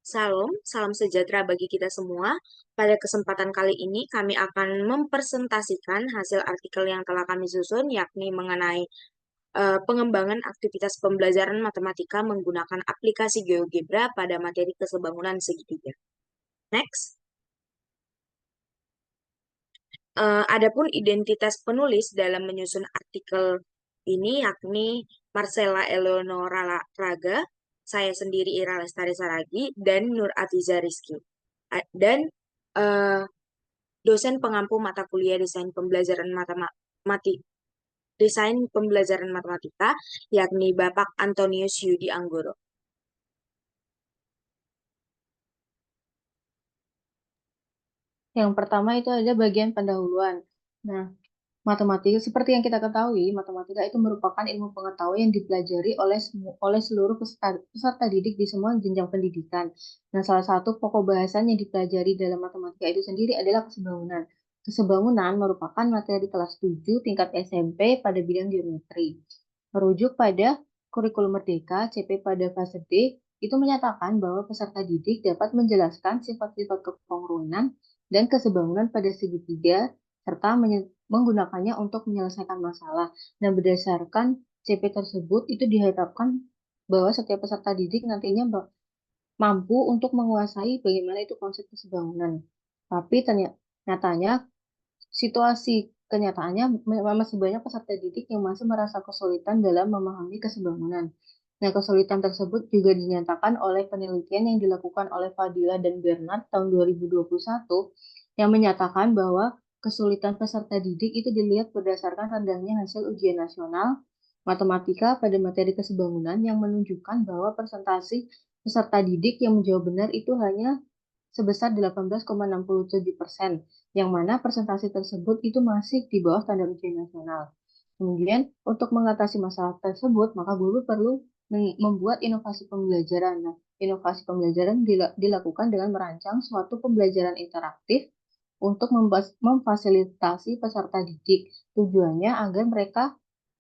Salam sejahtera bagi kita semua. Pada kesempatan kali ini kami akan mempresentasikan hasil artikel yang telah kami susun, yakni mengenai pengembangan aktivitas pembelajaran matematika menggunakan aplikasi GeoGebra pada materi kesebangunan segitiga. Next. Adapun identitas penulis dalam menyusun artikel ini yakni Marcella Eleonora Raga, saya sendiri Ira Lestari Saragi, dan Nur Atiza Rizky. Dan eh, dosen pengampu mata kuliah desain pembelajaran matematika, yakni Bapak Antonius Yudi Anggoro. Yang pertama itu ada bagian pendahuluan. Nah, matematika seperti yang kita ketahui, matematika itu merupakan ilmu pengetahuan yang dipelajari oleh seluruh peserta didik di semua jenjang pendidikan. Nah, salah satu pokok bahasan yang dipelajari dalam matematika itu sendiri adalah kesebangunan. Kesebangunan merupakan materi kelas 7 tingkat SMP pada bidang geometri. Merujuk pada kurikulum Merdeka CP pada fase D, itu menyatakan bahwa peserta didik dapat menjelaskan sifat-sifat kekongruenan dan kesebangunan pada segitiga serta menggunakannya untuk menyelesaikan masalah. Dan berdasarkan CP tersebut itu diharapkan bahwa setiap peserta didik nantinya mampu untuk menguasai bagaimana itu konsep kesebangunan. Tapi nyatanya situasi kenyataannya masih banyak peserta didik yang masih merasa kesulitan dalam memahami kesebangunan. Nah, kesulitan tersebut juga dinyatakan oleh penelitian yang dilakukan oleh Fadila dan Bernard tahun 2021 yang menyatakan bahwa kesulitan peserta didik itu dilihat berdasarkan rendahnya hasil ujian nasional matematika pada materi kesebangunan yang menunjukkan bahwa persentase peserta didik yang menjawab benar itu hanya sebesar 18,67%, yang mana persentase tersebut itu masih di bawah standar ujian nasional. Kemudian, untuk mengatasi masalah tersebut, maka guru perlu membuat inovasi pembelajaran. Nah, inovasi pembelajaran dilakukan dengan merancang suatu pembelajaran interaktif untuk memfasilitasi peserta didik. Tujuannya agar mereka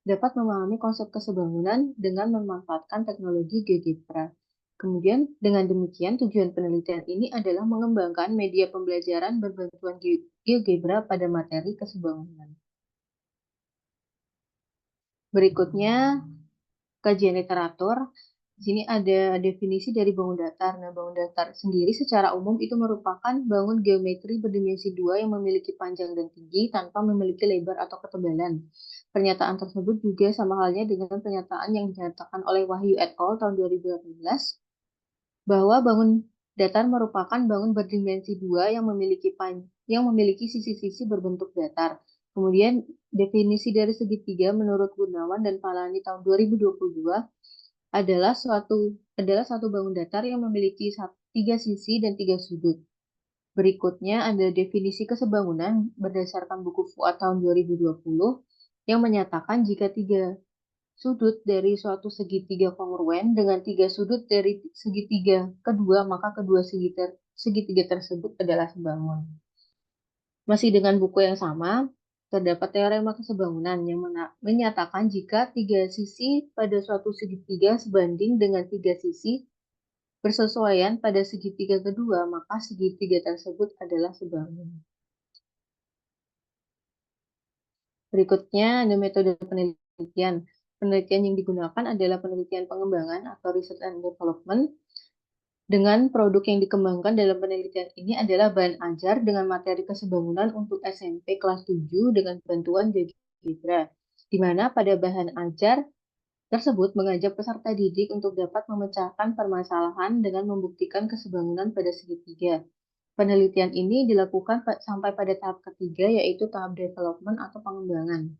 dapat memahami konsep kesebangunan dengan memanfaatkan teknologi GeoGebra. Kemudian, dengan demikian, tujuan penelitian ini adalah mengembangkan media pembelajaran berbantuan GeoGebra pada materi kesebangunan. Berikutnya, kajian literatur. Di sini ada definisi dari bangun datar. Nah, bangun datar sendiri secara umum itu merupakan bangun geometri berdimensi 2 yang memiliki panjang dan tinggi tanpa memiliki lebar atau ketebalan. Pernyataan tersebut juga sama halnya dengan pernyataan yang dinyatakan oleh Wahyu et al. Tahun 2018 bahwa bangun datar merupakan bangun berdimensi 2 yang memiliki sisi-sisi berbentuk datar. Kemudian definisi dari segitiga menurut Gunawan dan Palani tahun 2022 adalah satu bangun datar yang memiliki 3 sisi dan 3 sudut. Berikutnya ada definisi kesebangunan berdasarkan buku Fuad tahun 2020 yang menyatakan jika 3 sudut dari suatu segitiga kongruen dengan 3 sudut dari segitiga kedua, maka kedua segitiga tersebut adalah sebangun. Masih dengan buku yang sama, terdapat teorema kesebangunan yang menyatakan jika 3 sisi pada suatu segitiga sebanding dengan 3 sisi bersesuaian pada segitiga kedua, maka segitiga tersebut adalah sebangun. Berikutnya ada metode penelitian. Penelitian yang digunakan adalah penelitian pengembangan atau research and development. Dengan produk yang dikembangkan dalam penelitian ini adalah bahan ajar dengan materi kesebangunan untuk SMP kelas 7 dengan bantuan GeoGebra, di mana pada bahan ajar tersebut mengajak peserta didik untuk dapat memecahkan permasalahan dengan membuktikan kesebangunan pada segitiga. Penelitian ini dilakukan sampai pada tahap ketiga, yaitu tahap development atau pengembangan.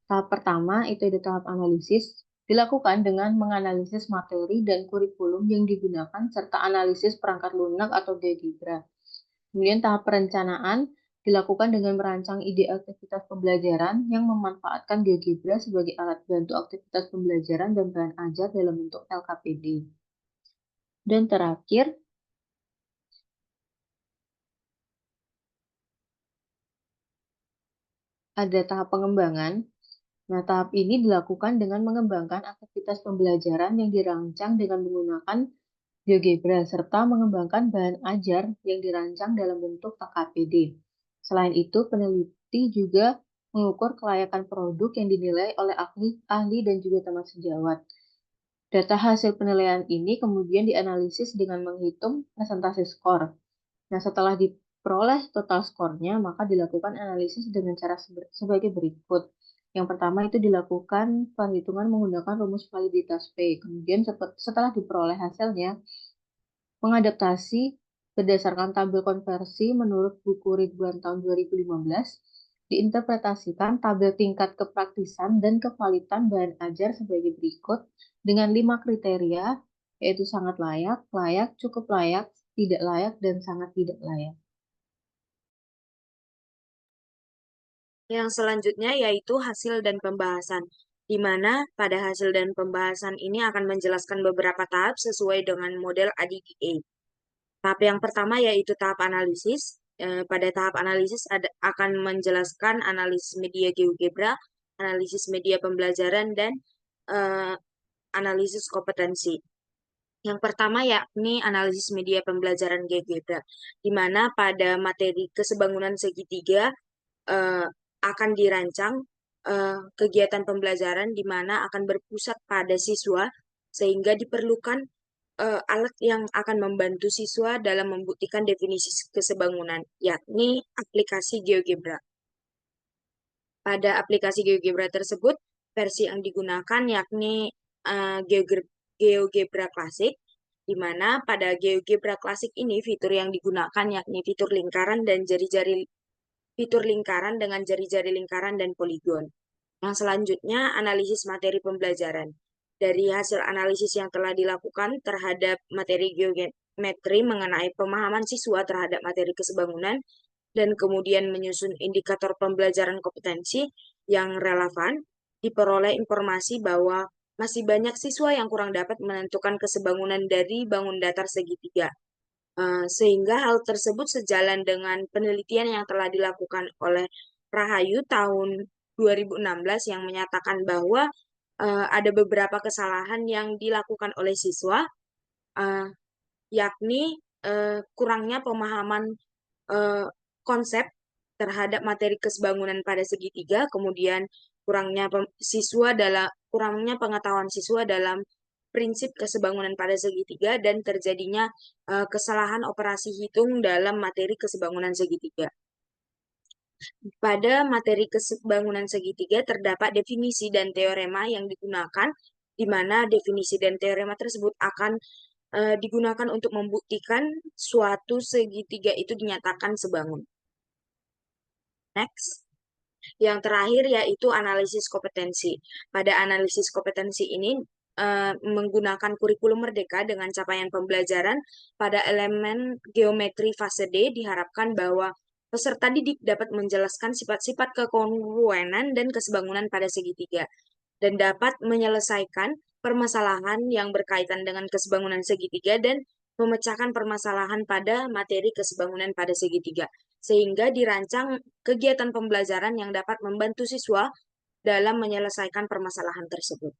Tahap pertama itu ada tahap analisis, dilakukan dengan menganalisis materi dan kurikulum yang digunakan serta analisis perangkat lunak atau GeoGebra. Kemudian tahap perencanaan dilakukan dengan merancang ide aktivitas pembelajaran yang memanfaatkan GeoGebra sebagai alat bantu aktivitas pembelajaran dan bahan ajar dalam bentuk LKPD. Dan terakhir, ada tahap pengembangan. Nah, tahap ini dilakukan dengan mengembangkan aktivitas pembelajaran yang dirancang dengan menggunakan GeoGebra, serta mengembangkan bahan ajar yang dirancang dalam bentuk KKPD. Selain itu, peneliti juga mengukur kelayakan produk yang dinilai oleh ahli dan juga teman sejawat. Data hasil penilaian ini kemudian dianalisis dengan menghitung presentasi skor. Nah, setelah diperoleh total skornya, maka dilakukan analisis dengan cara sebagai berikut. Yang pertama itu dilakukan perhitungan menggunakan rumus validitas P. Kemudian setelah diperoleh hasilnya, mengadaptasi berdasarkan tabel konversi menurut buku Ridwan tahun 2015, diinterpretasikan tabel tingkat kepraktisan dan kevalitan bahan ajar sebagai berikut dengan 5 kriteria, yaitu sangat layak, layak, cukup layak, tidak layak, dan sangat tidak layak. Yang selanjutnya yaitu hasil dan pembahasan, di mana pada hasil dan pembahasan ini akan menjelaskan beberapa tahap sesuai dengan model ADDA. Tahap yang pertama yaitu tahap analisis. Pada tahap analisis akan menjelaskan analisis media GeoGebra, analisis media pembelajaran, dan eh, analisis kompetensi. Yang pertama yakni analisis media pembelajaran GeoGebra, di mana pada materi kesebangunan segitiga eh, akan dirancang kegiatan pembelajaran di mana akan berpusat pada siswa, sehingga diperlukan alat yang akan membantu siswa dalam membuktikan definisi kesebangunan, yakni aplikasi GeoGebra. Pada aplikasi GeoGebra tersebut, versi yang digunakan yakni GeoGebra Classic, di mana pada GeoGebra Classic ini fitur yang digunakan yakni fitur lingkaran dan fitur lingkaran dengan jari-jari lingkaran dan poligon. Yang selanjutnya, analisis materi pembelajaran. Dari hasil analisis yang telah dilakukan terhadap materi geometri mengenai pemahaman siswa terhadap materi kesebangunan, dan kemudian menyusun indikator pembelajaran kompetensi yang relevan, diperoleh informasi bahwa masih banyak siswa yang kurang dapat menentukan kesebangunan dari bangun datar segitiga. Sehingga hal tersebut sejalan dengan penelitian yang telah dilakukan oleh Rahayu tahun 2016 yang menyatakan bahwa ada beberapa kesalahan yang dilakukan oleh siswa, uh, yakni kurangnya pemahaman uh, konsep terhadap materi kesebangunan pada segitiga, kemudian kurangnya pengetahuan siswa dalam prinsip kesebangunan pada segitiga, dan terjadinya kesalahan operasi hitung dalam materi kesebangunan segitiga. Pada materi kesebangunan segitiga terdapat definisi dan teorema yang digunakan, di mana definisi dan teorema tersebut akan digunakan untuk membuktikan suatu segitiga itu dinyatakan sebangun. Next. Yang terakhir yaitu analisis kompetensi. Pada analisis kompetensi ini menggunakan kurikulum merdeka dengan capaian pembelajaran pada elemen geometri fase D, diharapkan bahwa peserta didik dapat menjelaskan sifat-sifat kekongruenan dan kesebangunan pada segitiga, dan dapat menyelesaikan permasalahan yang berkaitan dengan kesebangunan segitiga dan memecahkan permasalahan pada materi kesebangunan pada segitiga, sehingga dirancang kegiatan pembelajaran yang dapat membantu siswa dalam menyelesaikan permasalahan tersebut.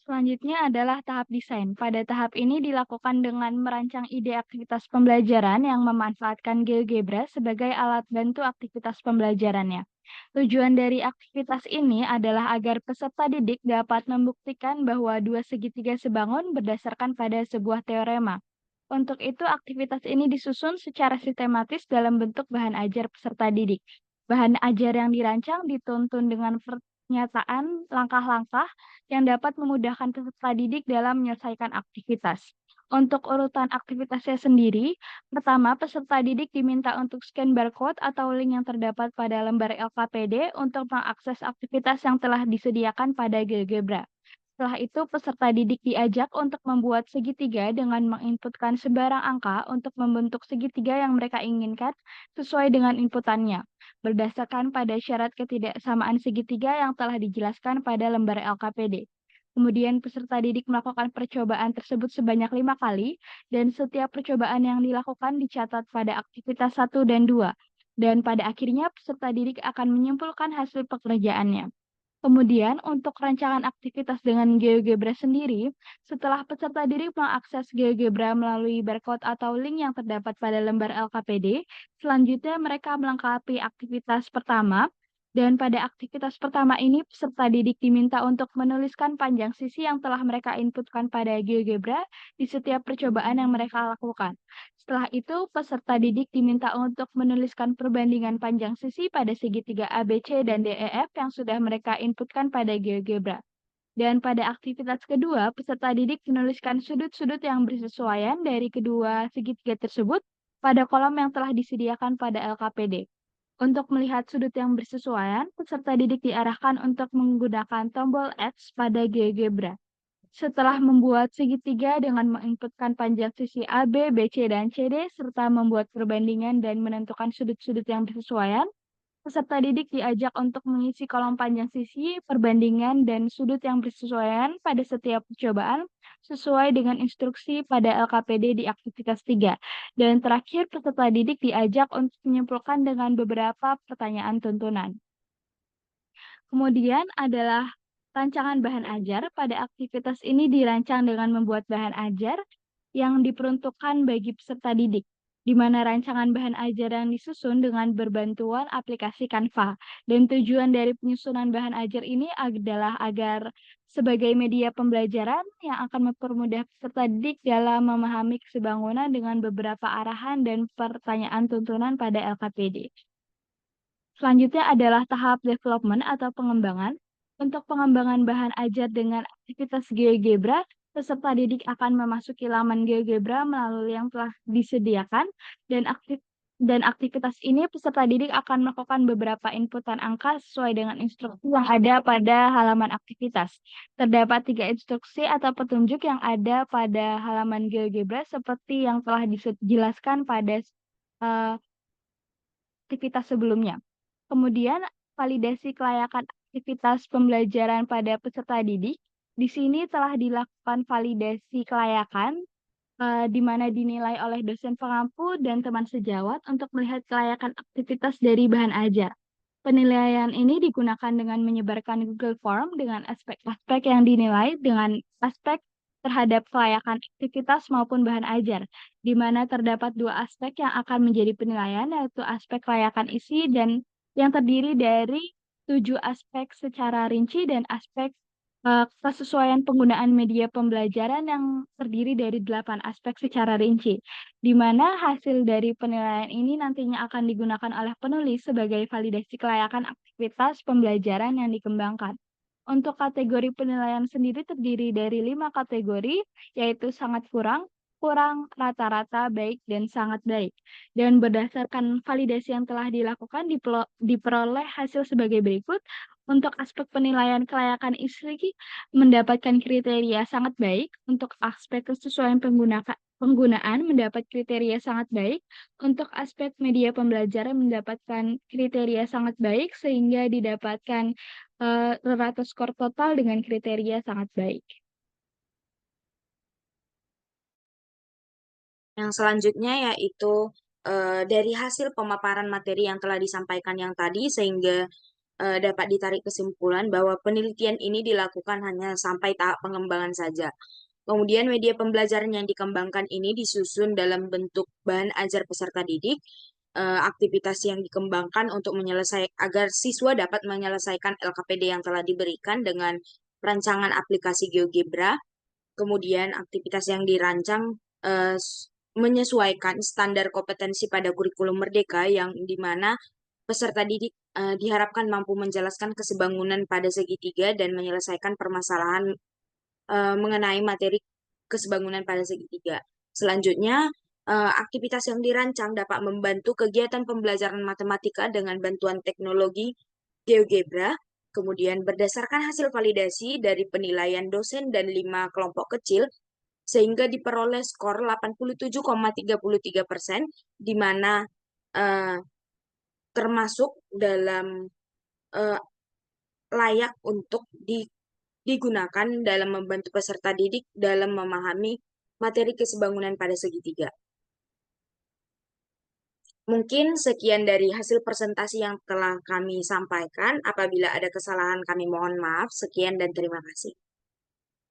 Selanjutnya adalah tahap desain. Pada tahap ini dilakukan dengan merancang ide aktivitas pembelajaran yang memanfaatkan GeoGebra sebagai alat bantu aktivitas pembelajarannya. Tujuan dari aktivitas ini adalah agar peserta didik dapat membuktikan bahwa dua segitiga sebangun berdasarkan pada sebuah teorema. Untuk itu, aktivitas ini disusun secara sistematis dalam bentuk bahan ajar peserta didik. Bahan ajar yang dirancang dituntun dengan pernyataan langkah-langkah yang dapat memudahkan peserta didik dalam menyelesaikan aktivitas. Untuk urutan aktivitasnya sendiri, pertama, peserta didik diminta untuk scan barcode atau link yang terdapat pada lembar LKPD untuk mengakses aktivitas yang telah disediakan pada GeoGebra. Setelah itu, peserta didik diajak untuk membuat segitiga dengan menginputkan sebarang angka untuk membentuk segitiga yang mereka inginkan sesuai dengan inputannya, berdasarkan pada syarat ketidaksamaan segitiga yang telah dijelaskan pada lembar LKPD. Kemudian peserta didik melakukan percobaan tersebut sebanyak 5 kali, dan setiap percobaan yang dilakukan dicatat pada aktivitas 1 dan 2. Dan pada akhirnya peserta didik akan menyimpulkan hasil pekerjaannya. Kemudian, untuk rancangan aktivitas dengan GeoGebra sendiri, setelah peserta didik mengakses GeoGebra melalui barcode atau link yang terdapat pada lembar LKPD, selanjutnya mereka melengkapi aktivitas pertama. Dan pada aktivitas pertama ini, peserta didik diminta untuk menuliskan panjang sisi yang telah mereka inputkan pada GeoGebra di setiap percobaan yang mereka lakukan. Setelah itu, peserta didik diminta untuk menuliskan perbandingan panjang sisi pada segitiga ABC dan DEF yang sudah mereka inputkan pada GeoGebra. Dan pada aktivitas kedua, peserta didik menuliskan sudut-sudut yang bersesuaian dari kedua segitiga tersebut pada kolom yang telah disediakan pada LKPD. Untuk melihat sudut yang bersesuaian, peserta didik diarahkan untuk menggunakan tombol X pada GeoGebra. Setelah membuat segitiga dengan menginputkan panjang sisi AB, BC, dan CD, serta membuat perbandingan dan menentukan sudut-sudut yang bersesuaian, peserta didik diajak untuk mengisi kolom panjang sisi, perbandingan, dan sudut yang bersesuaian pada setiap percobaan sesuai dengan instruksi pada LKPD di aktivitas 3. Dan terakhir, peserta didik diajak untuk menyimpulkan dengan beberapa pertanyaan tuntunan. Kemudian adalah rancangan bahan ajar. Pada aktivitas ini dirancang dengan membuat bahan ajar yang diperuntukkan bagi peserta didik, di mana rancangan bahan ajar yang disusun dengan berbantuan aplikasi Canva. Dan tujuan dari penyusunan bahan ajar ini adalah agar sebagai media pembelajaran yang akan mempermudah peserta didik dalam memahami kesebangunan dengan beberapa arahan dan pertanyaan tuntunan pada LKPD. Selanjutnya adalah tahap development atau pengembangan. Untuk pengembangan bahan ajar dengan aktivitas GeoGebra, peserta didik akan memasuki laman GeoGebra melalui yang telah disediakan dan aktivitas ini peserta didik akan melakukan beberapa inputan angka sesuai dengan instruksi yang ada pada halaman aktivitas. Terdapat 3 instruksi atau petunjuk yang ada pada halaman GeoGebra seperti yang telah dijelaskan pada aktivitas sebelumnya. Kemudian, validasi kelayakan aktivitas pembelajaran pada peserta didik. Di sini telah dilakukan validasi kelayakan di mana dinilai oleh dosen pengampu dan teman sejawat untuk melihat kelayakan aktivitas dari bahan ajar. Penilaian ini digunakan dengan menyebarkan Google Form dengan aspek-aspek yang dinilai dengan aspek terhadap kelayakan aktivitas maupun bahan ajar, di mana terdapat 2 aspek yang akan menjadi penilaian, yaitu aspek kelayakan isi dan yang terdiri dari 7 aspek secara rinci dan aspek kesesuaian penggunaan media pembelajaran yang terdiri dari 8 aspek secara rinci, di mana hasil dari penilaian ini nantinya akan digunakan oleh penulis sebagai validasi kelayakan aktivitas pembelajaran yang dikembangkan. Untuk kategori penilaian sendiri terdiri dari 5 kategori, yaitu sangat kurang, kurang, rata-rata, baik, dan sangat baik. Dan berdasarkan validasi yang telah dilakukan, diperoleh hasil sebagai berikut. Untuk aspek penilaian kelayakan isi mendapatkan kriteria sangat baik, untuk aspek kesesuaian penggunaan mendapat kriteria sangat baik, untuk aspek media pembelajaran mendapatkan kriteria sangat baik, sehingga didapatkan rata skor total dengan kriteria sangat baik. Yang selanjutnya yaitu dari hasil pemaparan materi yang telah disampaikan yang tadi, sehingga dapat ditarik kesimpulan bahwa penelitian ini dilakukan hanya sampai tahap pengembangan saja. Kemudian media pembelajaran yang dikembangkan ini disusun dalam bentuk bahan ajar peserta didik, aktivitas yang dikembangkan untuk agar siswa dapat menyelesaikan LKPD yang telah diberikan dengan perancangan aplikasi GeoGebra. Kemudian aktivitas yang dirancang menyesuaikan standar kompetensi pada kurikulum Merdeka yang dimana peserta didik diharapkan mampu menjelaskan kesebangunan pada segitiga dan menyelesaikan permasalahan mengenai materi kesebangunan pada segitiga. Selanjutnya, aktivitas yang dirancang dapat membantu kegiatan pembelajaran matematika dengan bantuan teknologi GeoGebra. Kemudian berdasarkan hasil validasi dari penilaian dosen dan 5 kelompok kecil, sehingga diperoleh skor 87,33%, di mana termasuk dalam layak untuk digunakan dalam membantu peserta didik dalam memahami materi kesebangunan pada segitiga. Mungkin sekian dari hasil presentasi yang telah kami sampaikan. Apabila ada kesalahan, kami mohon maaf. Sekian dan terima kasih.